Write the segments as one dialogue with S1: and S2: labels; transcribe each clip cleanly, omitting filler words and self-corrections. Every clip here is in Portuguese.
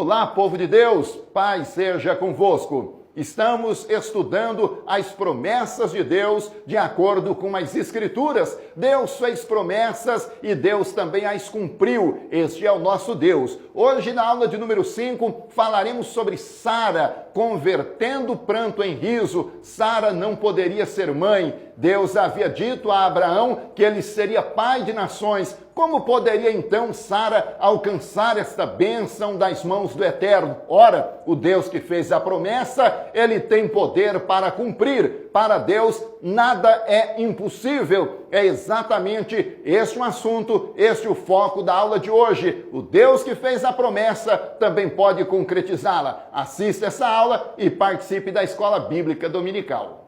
S1: Olá, povo de Deus, paz seja convosco. Estamos estudando as promessas de Deus de acordo com as Escrituras. Deus fez promessas e Deus também as cumpriu. Este é o nosso Deus. Hoje, na aula de número 5, falaremos sobre Sara, convertendo pranto em riso. Sara não poderia ser mãe. Deus havia dito a Abraão que ele seria pai de nações. Como poderia então Sara alcançar esta bênção das mãos do Eterno? Ora, o Deus que fez a promessa, ele tem poder para cumprir. Para Deus, nada é impossível. É exatamente este o assunto, este o foco da aula de hoje. O Deus que fez a promessa também pode concretizá-la. Assista essa aula e participe da Escola Bíblica Dominical.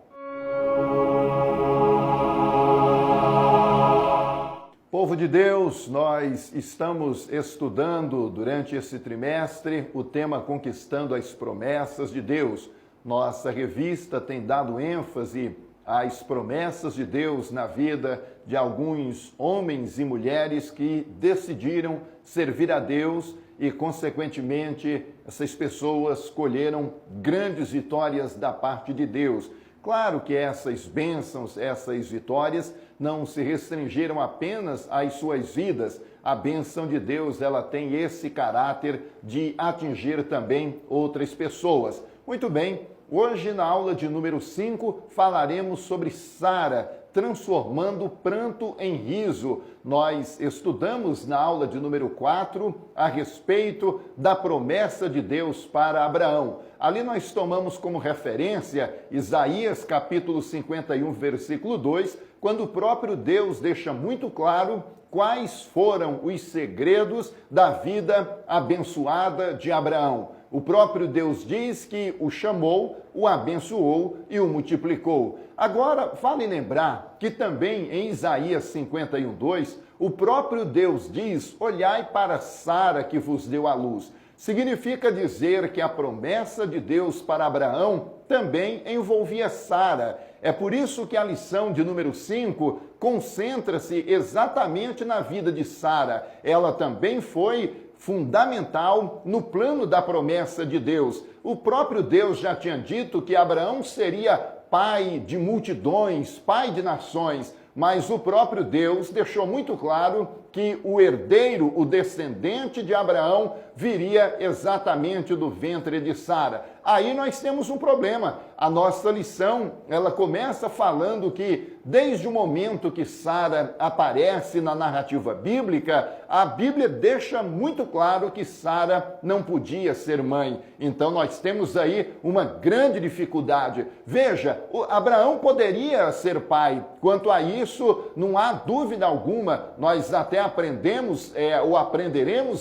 S1: Povo de Deus, nós estamos estudando durante esse trimestre o tema Conquistando as Promessas de Deus. Nossa revista tem dado ênfase às promessas de Deus na vida de alguns homens e mulheres que decidiram servir a Deus e, consequentemente, essas pessoas colheram grandes vitórias da parte de Deus. Claro que essas bênçãos, essas vitórias não se restringiram apenas às suas vidas. A bênção de Deus, ela tem esse caráter de atingir também outras pessoas. Muito bem, hoje na aula de número 5 falaremos sobre Sara, transformando pranto em riso. Nós estudamos na aula de número 4 a respeito da promessa de Deus para Abraão. Ali nós tomamos como referência Isaías capítulo 51, versículo 2, quando o próprio Deus deixa muito claro quais foram os segredos da vida abençoada de Abraão. O próprio Deus diz que o chamou, o abençoou e o multiplicou. Agora, vale lembrar que também em Isaías 51, 2, o próprio Deus diz: olhai para Sara que vos deu à luz. Significa dizer que a promessa de Deus para Abraão também envolvia Sara. É por isso que a lição de número 5 concentra-se exatamente na vida de Sara. Ela também foi fundamental no plano da promessa de Deus. O próprio Deus já tinha dito que Abraão seria pai de multidões, pai de nações, mas o próprio Deus deixou muito claro que o herdeiro, o descendente de Abraão, viria exatamente do ventre de Sara. Aí nós temos um problema. A nossa lição, ela começa falando que desde o momento que Sara aparece na narrativa bíblica, a Bíblia deixa muito claro que Sara não podia ser mãe. Então nós temos aí uma grande dificuldade. Veja, Abraão poderia ser pai. Quanto a isso, não há dúvida alguma. Nós até aprenderemos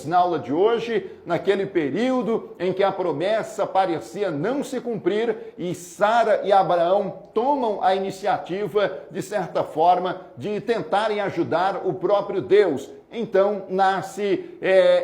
S1: na aula de hoje, naquele período em que a promessa parecia não se cumprir e Sara e Abraão tomam a iniciativa, de certa forma, de tentarem ajudar o próprio Deus. Então nasce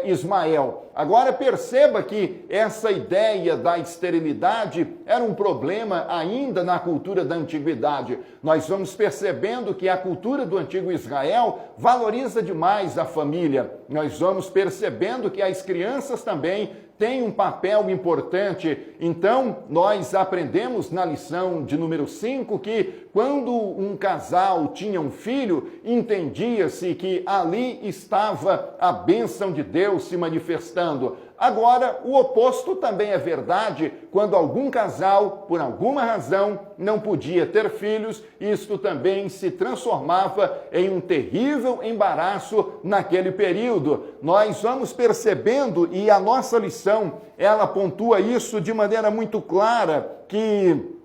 S1: Ismael. Agora perceba que essa ideia da esterilidade era um problema ainda na cultura da antiguidade. Nós vamos percebendo que a cultura do antigo Israel valoriza demais a família. Nós vamos percebendo que as crianças também têm um papel importante. Então, nós aprendemos na lição de número 5 que quando um casal tinha um filho, entendia-se que ali estava a bênção de Deus se manifestando. Agora, o oposto também é verdade. Quando algum casal, por alguma razão, não podia ter filhos, isto também se transformava em um terrível embaraço naquele período. Nós vamos percebendo, e a nossa lição, ela pontua isso de maneira muito clara, que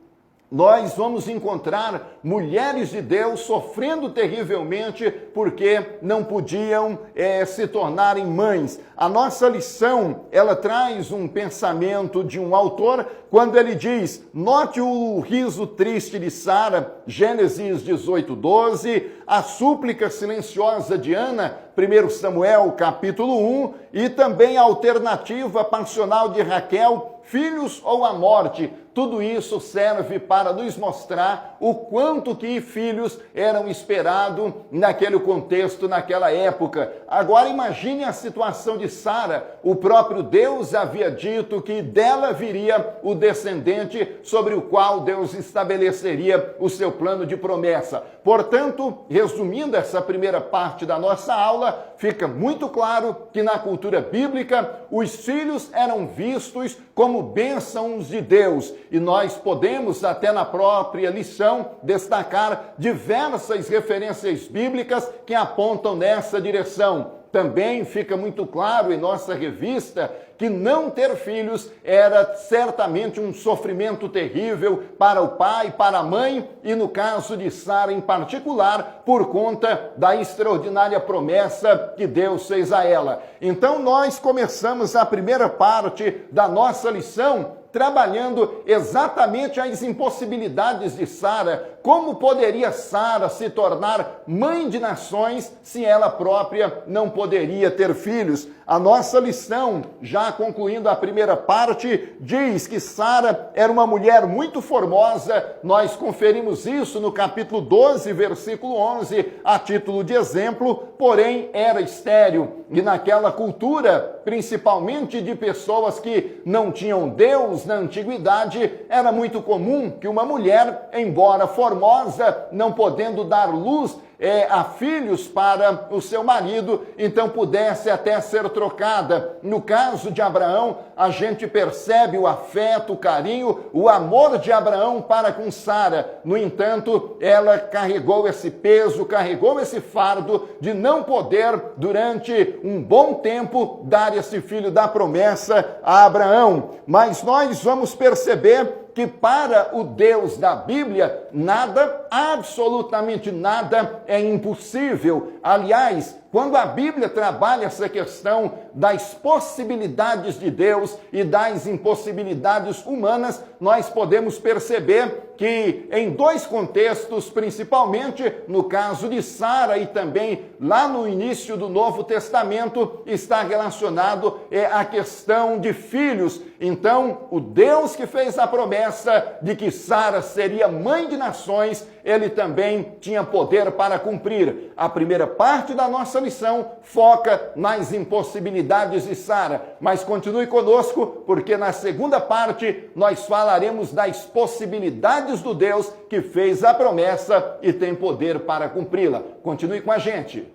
S1: nós vamos encontrar mulheres de Deus sofrendo terrivelmente porque não podiam se tornarem mães. A nossa lição, ela traz um pensamento de um autor quando ele diz: note o riso triste de Sara, Gênesis 18, 12, a súplica silenciosa de Ana, 1 Samuel capítulo 1, e também a alternativa passional de Raquel, filhos ou a morte. tudo isso serve para nos mostrar o quanto que filhos eram esperados naquele contexto, naquela época. Agora imagine a situação de Sara. O próprio Deus havia dito que dela viria o descendente sobre o qual Deus estabeleceria o seu plano de promessa. Portanto, resumindo essa primeira parte da nossa aula, fica muito claro que na cultura bíblica os filhos eram vistos como bênçãos de Deus. E nós podemos, até na própria lição, destacar diversas referências bíblicas que apontam nessa direção. Também fica muito claro em nossa revista que não ter filhos era certamente um sofrimento terrível para o pai, para a mãe e, no caso de Sara em particular, por conta da extraordinária promessa que Deus fez a ela. Então nós começamos a primeira parte da nossa lição trabalhando exatamente as impossibilidades de Sara. Como poderia Sara se tornar mãe de nações se ela própria não poderia ter filhos? A nossa lição, já concluindo a primeira parte, diz que Sara era uma mulher muito formosa. Nós conferimos isso no capítulo 12, versículo 11, a título de exemplo, porém era estéril. E naquela cultura, principalmente de pessoas que não tinham Deus na antiguidade, era muito comum que uma mulher, embora formosa, não podendo dar luz a filhos para o seu marido, então pudesse até ser trocada. No caso de Abraão, a gente percebe o afeto, o carinho, o amor de Abraão para com Sara. No entanto, ela carregou esse peso, carregou esse fardo de não poder, durante um bom tempo, dar esse filho da promessa a Abraão. Mas nós vamos perceber que para o Deus da Bíblia, nada, absolutamente nada é impossível. Aliás, quando a Bíblia trabalha essa questão das possibilidades de Deus e das impossibilidades humanas, nós podemos perceber que em dois contextos, principalmente no caso de Sara e também lá no início do Novo Testamento, está relacionado à questão de filhos. Então, o Deus que fez a promessa de que Sara seria mãe de nações, ele também tinha poder para cumprir. A primeira parte da nossa lição foca nas impossibilidades de Sara, mas continue conosco, porque na segunda parte nós falaremos das possibilidades do Deus que fez a promessa e tem poder para cumpri-la. Continue com a gente.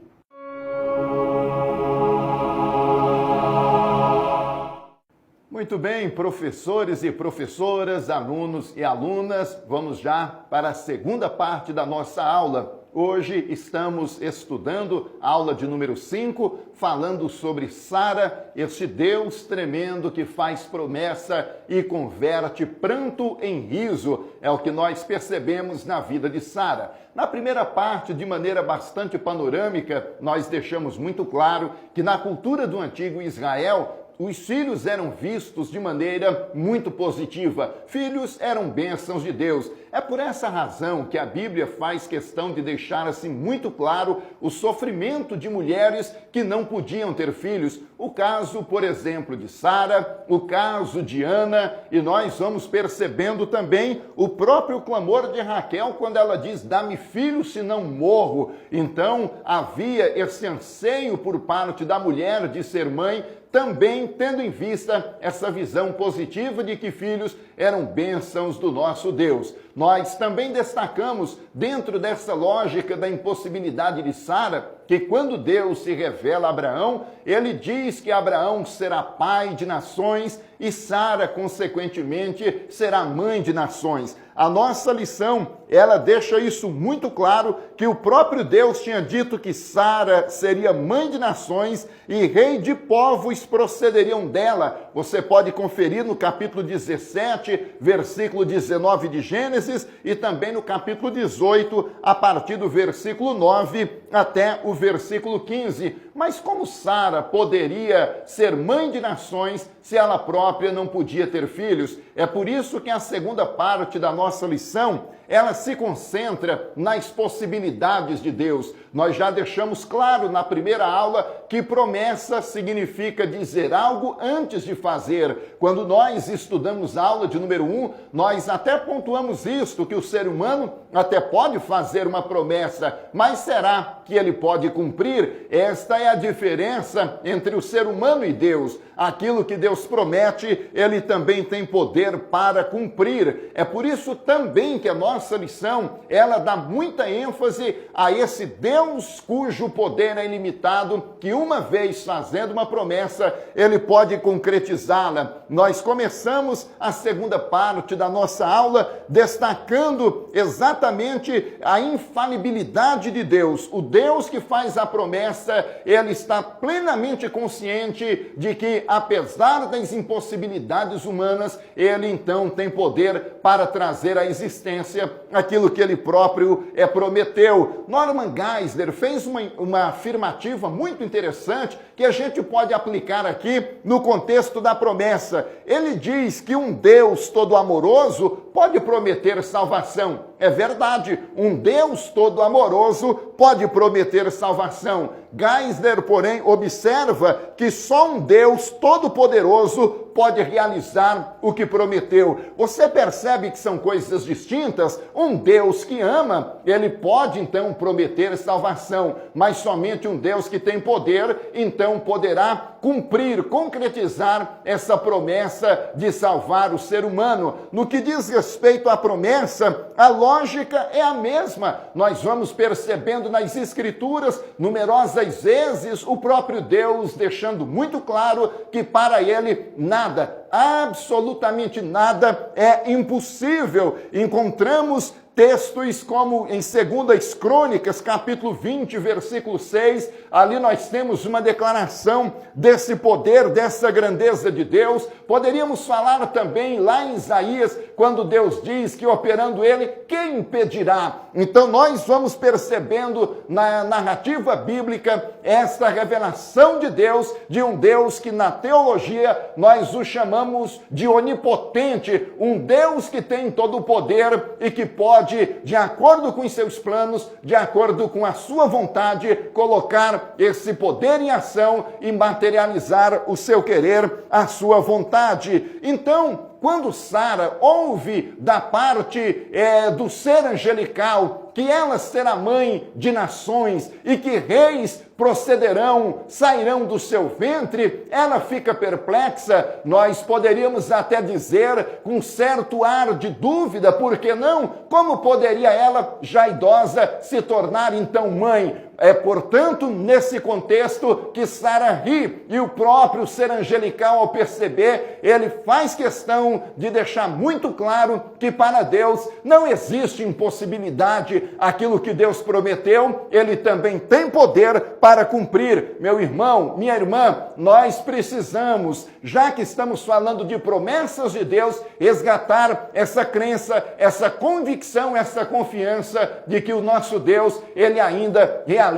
S1: Muito bem, professores e professoras, alunos e alunas, vamos já para a segunda parte da nossa aula. Hoje estamos estudando a aula de número 5, falando sobre Sara, este Deus tremendo que faz promessa e converte pranto em riso. É o que nós percebemos na vida de Sara. Na primeira parte, de maneira bastante panorâmica, nós deixamos muito claro que na cultura do antigo Israel, os filhos eram vistos de maneira muito positiva. Filhos eram bênçãos de Deus. É por essa razão que a Bíblia faz questão de deixar assim muito claro o sofrimento de mulheres que não podiam ter filhos. O caso, por exemplo, de Sara, o caso de Ana, e nós vamos percebendo também o próprio clamor de Raquel quando ela diz: dá-me filho, senão morro. Então havia esse anseio por parte da mulher de ser mãe, também tendo em vista essa visão positiva de que filhos eram bênçãos do nosso Deus. Nós também destacamos, dentro dessa lógica da impossibilidade de Sara, que quando Deus se revela a Abraão, ele diz que Abraão será pai de nações e Sara, consequentemente, será mãe de nações. A nossa lição, ela deixa isso muito claro, que o próprio Deus tinha dito que Sara seria mãe de nações e rei de povos procederiam dela. Você pode conferir no capítulo 17, versículo 19 de Gênesis, e também no capítulo 18, a partir do versículo 9 até o versículo 15. Mas como Sara poderia ser mãe de nações se ela própria não podia ter filhos? É por isso que a segunda parte da nossa lição, ela se concentra nas possibilidades de Deus. Nós já deixamos claro na primeira aula que promessa significa dizer algo antes de fazer. Quando nós estudamos a aula de número 1, nós até pontuamos isto, que o ser humano até pode fazer uma promessa, mas será que ele pode cumprir? Esta é a diferença entre o ser humano e Deus. Aquilo que Deus promete, ele também tem poder para cumprir. É por isso também que a nossa lição, ela dá muita ênfase a esse Deus cujo poder é ilimitado, que uma vez fazendo uma promessa, ele pode concretizá-la. Nós começamos a segunda parte da nossa aula destacando exatamente a infalibilidade de Deus. O Deus que faz a promessa, ele está plenamente consciente de que, apesar das impossibilidades humanas, ele então tem poder para trazer à existência aquilo que ele próprio prometeu. Norman Geisler fez uma afirmativa muito interessante que a gente pode aplicar aqui no contexto da promessa. Ele diz que um Deus todo amoroso pode prometer salvação. É verdade, um Deus todo amoroso pode prometer salvação. Geisler, porém, observa que só um Deus todo-poderoso pode realizar o que prometeu. Você percebe que são coisas distintas? Um Deus que ama, ele pode então prometer salvação, mas somente um Deus que tem poder, então poderá cumprir, concretizar essa promessa de salvar o ser humano. No que diz respeito à promessa, a lógica é a mesma. Nós vamos percebendo nas Escrituras, numerosas vezes, o próprio Deus deixando muito claro que para ele nada, absolutamente nada é impossível. Encontramos textos como em 2 Crônicas, capítulo 20, versículo 6, ali nós temos uma declaração desse poder, dessa grandeza de Deus. Poderíamos falar também lá em Isaías, quando Deus diz que operando ele, quem impedirá? Então nós vamos percebendo na narrativa bíblica esta revelação de Deus, de um Deus que na teologia nós o chamamos de onipotente, um Deus que tem todo o poder e que pode, de acordo com os seus planos, de acordo com a sua vontade, colocar esse poder em ação e materializar o seu querer, a sua vontade. Então, quando Sara ouve da parte do ser angelical que ela será mãe de nações e que reis procederão, sairão do seu ventre, ela fica perplexa. Nós poderíamos até dizer, com certo ar de dúvida, por que não? Como poderia ela, já idosa, se tornar então mãe? É, portanto, nesse contexto que Sara ri, e o próprio ser angelical, ao perceber, ele faz questão de deixar muito claro que para Deus não existe impossibilidade. Aquilo que Deus prometeu, ele também tem poder para cumprir. Meu irmão, minha irmã, nós precisamos, já que estamos falando de promessas de Deus, resgatar essa crença, essa convicção, essa confiança de que o nosso Deus, ele ainda realiza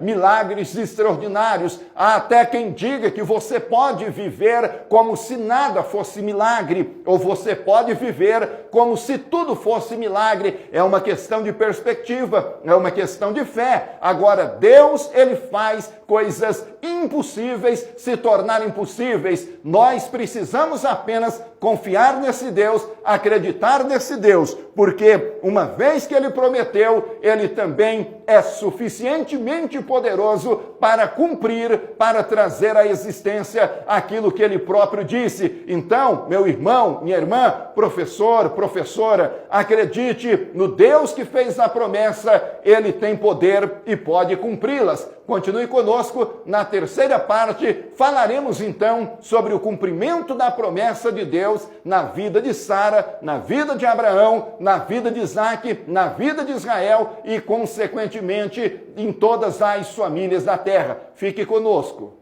S1: milagres extraordinários. Há até quem diga que você pode viver como se nada fosse milagre, ou você pode viver como se tudo fosse milagre. É uma questão de perspectiva, é uma questão de fé. Agora, Deus, ele faz coisas impossíveis se tornarem possíveis. Nós precisamos apenas confiar nesse Deus, acreditar nesse Deus, porque uma vez que ele prometeu, ele também é suficientemente poderoso para cumprir, para trazer à existência aquilo que ele próprio disse. Então, meu irmão, minha irmã, professor, professora, acredite no Deus que fez a promessa, ele tem poder e pode cumpri-las. Continue conosco, na terceira parte falaremos então sobre o cumprimento da promessa de Deus na vida de Sara, na vida de Abraão, na vida de Isaac, na vida de Israel e, consequentemente, em todas as famílias da terra. Fique conosco.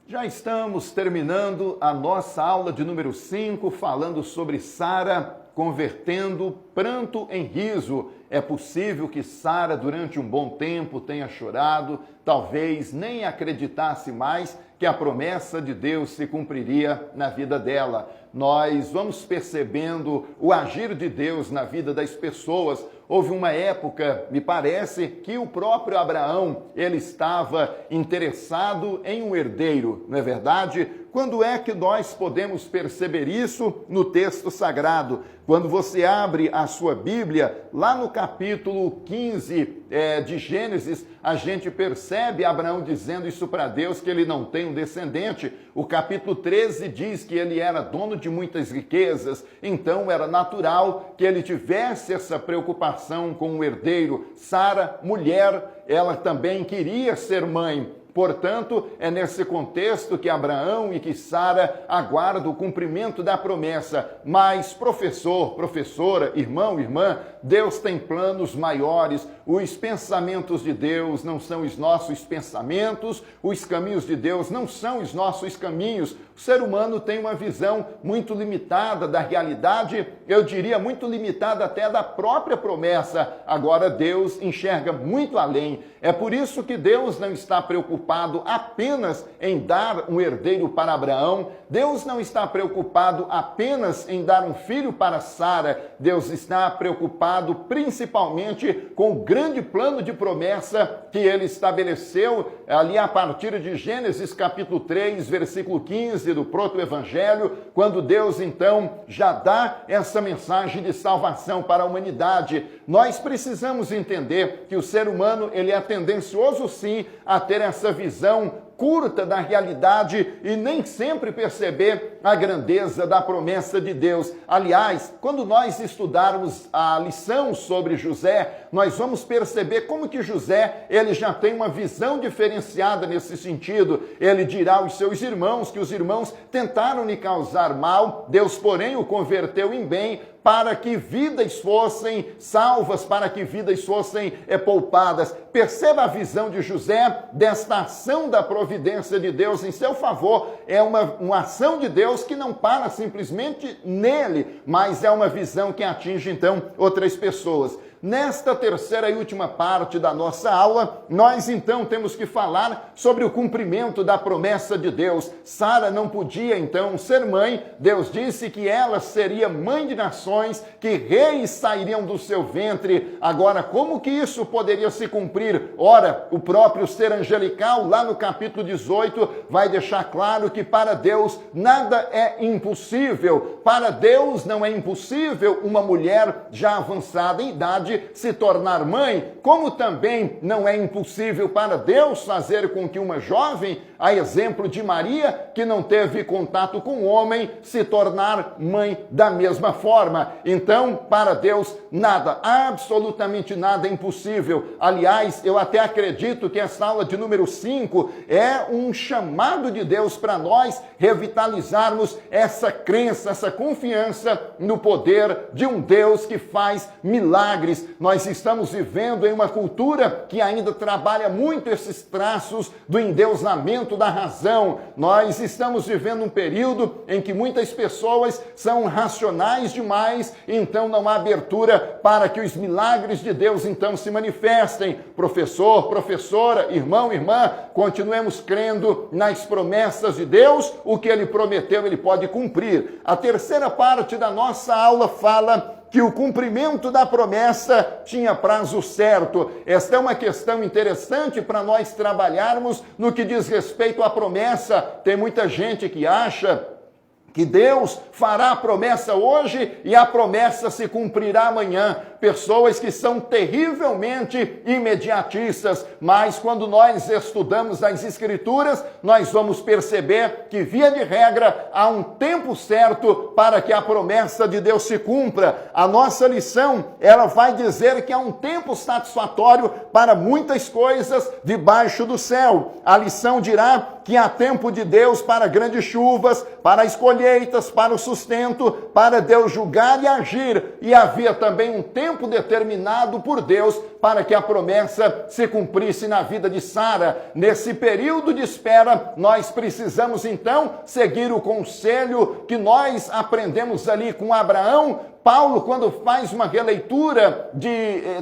S1: Já estamos terminando a nossa aula de número 5, falando sobre Sara convertendo pranto em riso. É possível que Sara, durante um bom tempo, tenha chorado, talvez nem acreditasse mais que a promessa de Deus se cumpriria na vida dela. Nós vamos percebendo o agir de Deus na vida das pessoas. Houve uma época, me parece, que o próprio Abraão, ele estava interessado em um herdeiro, não é verdade? Quando é que nós podemos perceber isso no texto sagrado? Quando você abre a sua Bíblia, lá no capítulo 15 de Gênesis, a gente percebe Abraão dizendo isso para Deus, que ele não tem um descendente. O capítulo 13 diz que ele era dono de muitas riquezas, então era natural que ele tivesse essa preocupação com o herdeiro. Sara, mulher, ela também queria ser mãe. Portanto, é nesse contexto que Abraão e que Sara aguardam o cumprimento da promessa. Mas, professor, professora, irmão, irmã, Deus tem planos maiores. Os pensamentos de Deus não são os nossos pensamentos, os caminhos de Deus não são os nossos caminhos. O ser humano tem uma visão muito limitada da realidade, eu diria muito limitada até da própria promessa. Agora, Deus enxerga muito além. É por isso que Deus não está preocupado apenas em dar um herdeiro para Abraão. Deus não está preocupado apenas em dar um filho para Sara. Deus está preocupado principalmente com o grande plano de promessa que ele estabeleceu ali a partir de Gênesis capítulo 3, versículo 15 do proto-evangelho, quando Deus então já dá essa mensagem de salvação para a humanidade. Nós precisamos entender que o ser humano ele é tendencioso sim a ter essa visão curta da realidade e nem sempre perceber a grandeza da promessa de Deus. Aliás, quando nós estudarmos a lição sobre José, nós vamos perceber como que José, ele já tem uma visão diferenciada nesse sentido. Ele dirá aos seus irmãos que os irmãos tentaram lhe causar mal, Deus, porém, o converteu em bem, para que vidas fossem salvas, para que vidas fossem poupadas. Perceba a visão de José desta ação da providência de Deus em seu favor. É uma ação de Deus que não para simplesmente nele, mas é uma visão que atinge, então, outras pessoas. Nesta terceira e última parte da nossa aula, nós então temos que falar sobre o cumprimento da promessa de Deus. Sara não podia então ser mãe. Deus disse que ela seria mãe de nações, que reis sairiam do seu ventre. Agora, como que isso poderia se cumprir? Ora, o próprio ser angelical, lá no capítulo 18, vai deixar claro que para Deus nada é impossível. Para Deus não é impossível uma mulher já avançada em idade se tornar mãe, como também não é impossível para Deus fazer com que uma jovem, a exemplo de Maria, que não teve contato com o homem, se tornar mãe da mesma forma. Então, para Deus, nada, absolutamente nada é impossível. Aliás, eu até acredito que essa aula de número 5 é um chamado de Deus para nós revitalizarmos essa crença, essa confiança no poder de um Deus que faz milagres. Nós estamos vivendo em uma cultura que ainda trabalha muito esses traços do endeusamento da razão. Nós estamos vivendo um período em que muitas pessoas são racionais demais, então não há abertura para que os milagres de Deus então se manifestem. Professor, professora, irmão, irmã, continuemos crendo nas promessas de Deus. O que ele prometeu, ele pode cumprir. A terceira parte da nossa aula fala que o cumprimento da promessa tinha prazo certo. Esta é uma questão interessante para nós trabalharmos no que diz respeito à promessa. Tem muita gente que acha que Deus fará a promessa hoje e a promessa se cumprirá amanhã. Pessoas que são terrivelmente imediatistas, mas quando nós estudamos as Escrituras, nós vamos perceber que, via de regra, há um tempo certo para que a promessa de Deus se cumpra. A nossa lição, ela vai dizer que há um tempo satisfatório para muitas coisas debaixo do céu. A lição dirá que há tempo de Deus para grandes chuvas, para as colheitas, para o sustento, para Deus julgar e agir. E havia também um tempo determinado por Deus para que a promessa se cumprisse na vida de Sara. Nesse período de espera, nós precisamos então seguir o conselho que nós aprendemos ali com Abraão, Paulo, quando faz uma releitura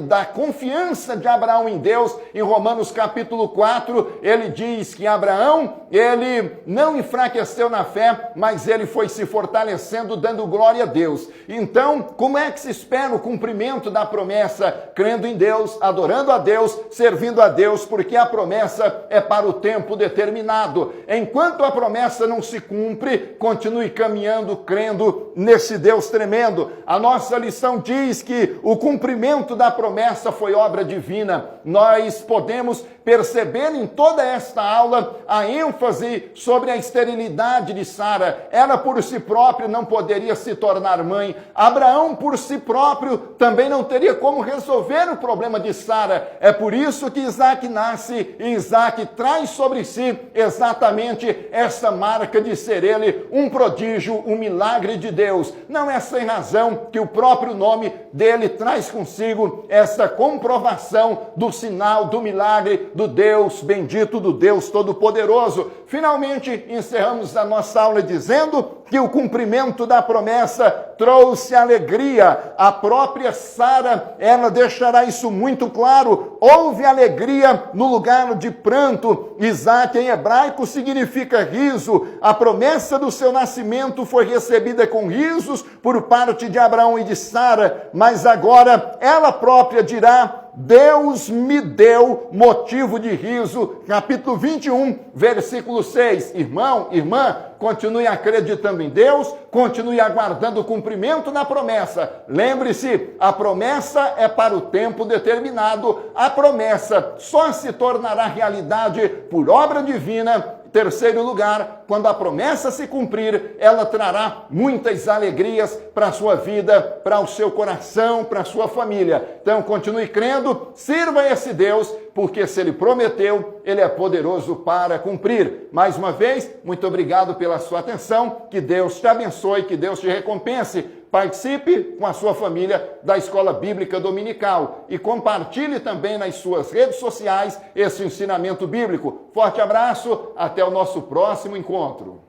S1: da confiança de Abraão em Deus, em Romanos capítulo 4, ele diz que Abraão, ele não enfraqueceu na fé, mas ele foi se fortalecendo, dando glória a Deus. Então, como é que se espera o cumprimento da promessa? Crendo em Deus, adorando a Deus, servindo a Deus, porque a promessa é para o tempo determinado. Enquanto a promessa não se cumpre, continue caminhando, crendo nesse Deus tremendo. A nossa lição diz que o cumprimento da promessa foi obra divina. Nós podemos perceber em toda esta aula a ênfase sobre a esterilidade de Sara. Ela por si própria não poderia se tornar mãe. Abraão por si próprio também não teria como resolver o problema de Sara. É por isso que Isaac nasce e Isaac traz sobre si exatamente essa marca de ser ele um prodígio, um milagre de Deus. Não é sem razão que o próprio nome dele traz consigo essa comprovação do sinal, do milagre, do Deus bendito, do Deus Todo-Poderoso. Finalmente, encerramos a nossa aula dizendo que o cumprimento da promessa trouxe alegria. A própria Sara, ela deixará isso muito claro. Houve alegria no lugar de pranto. Isaac em hebraico significa riso. A promessa do seu nascimento foi recebida com risos por parte de Abraão e de Sara, mas agora ela própria dirá: Deus me deu motivo de riso. Capítulo 21, versículo 6. Irmão, irmã, continue acreditando em Deus, continue aguardando o cumprimento da promessa. Lembre-se, a promessa é para o tempo determinado. A promessa só se tornará realidade por obra divina. Terceiro lugar, quando a promessa se cumprir, ela trará muitas alegrias para a sua vida, para o seu coração, para a sua família. Então, continue crendo, sirva esse Deus, porque se Ele prometeu, Ele é poderoso para cumprir. Mais uma vez, muito obrigado pela sua atenção, que Deus te abençoe, que Deus te recompense. Participe com a sua família da Escola Bíblica Dominical e compartilhe também nas suas redes sociais esse ensinamento bíblico. Forte abraço, até o nosso próximo encontro.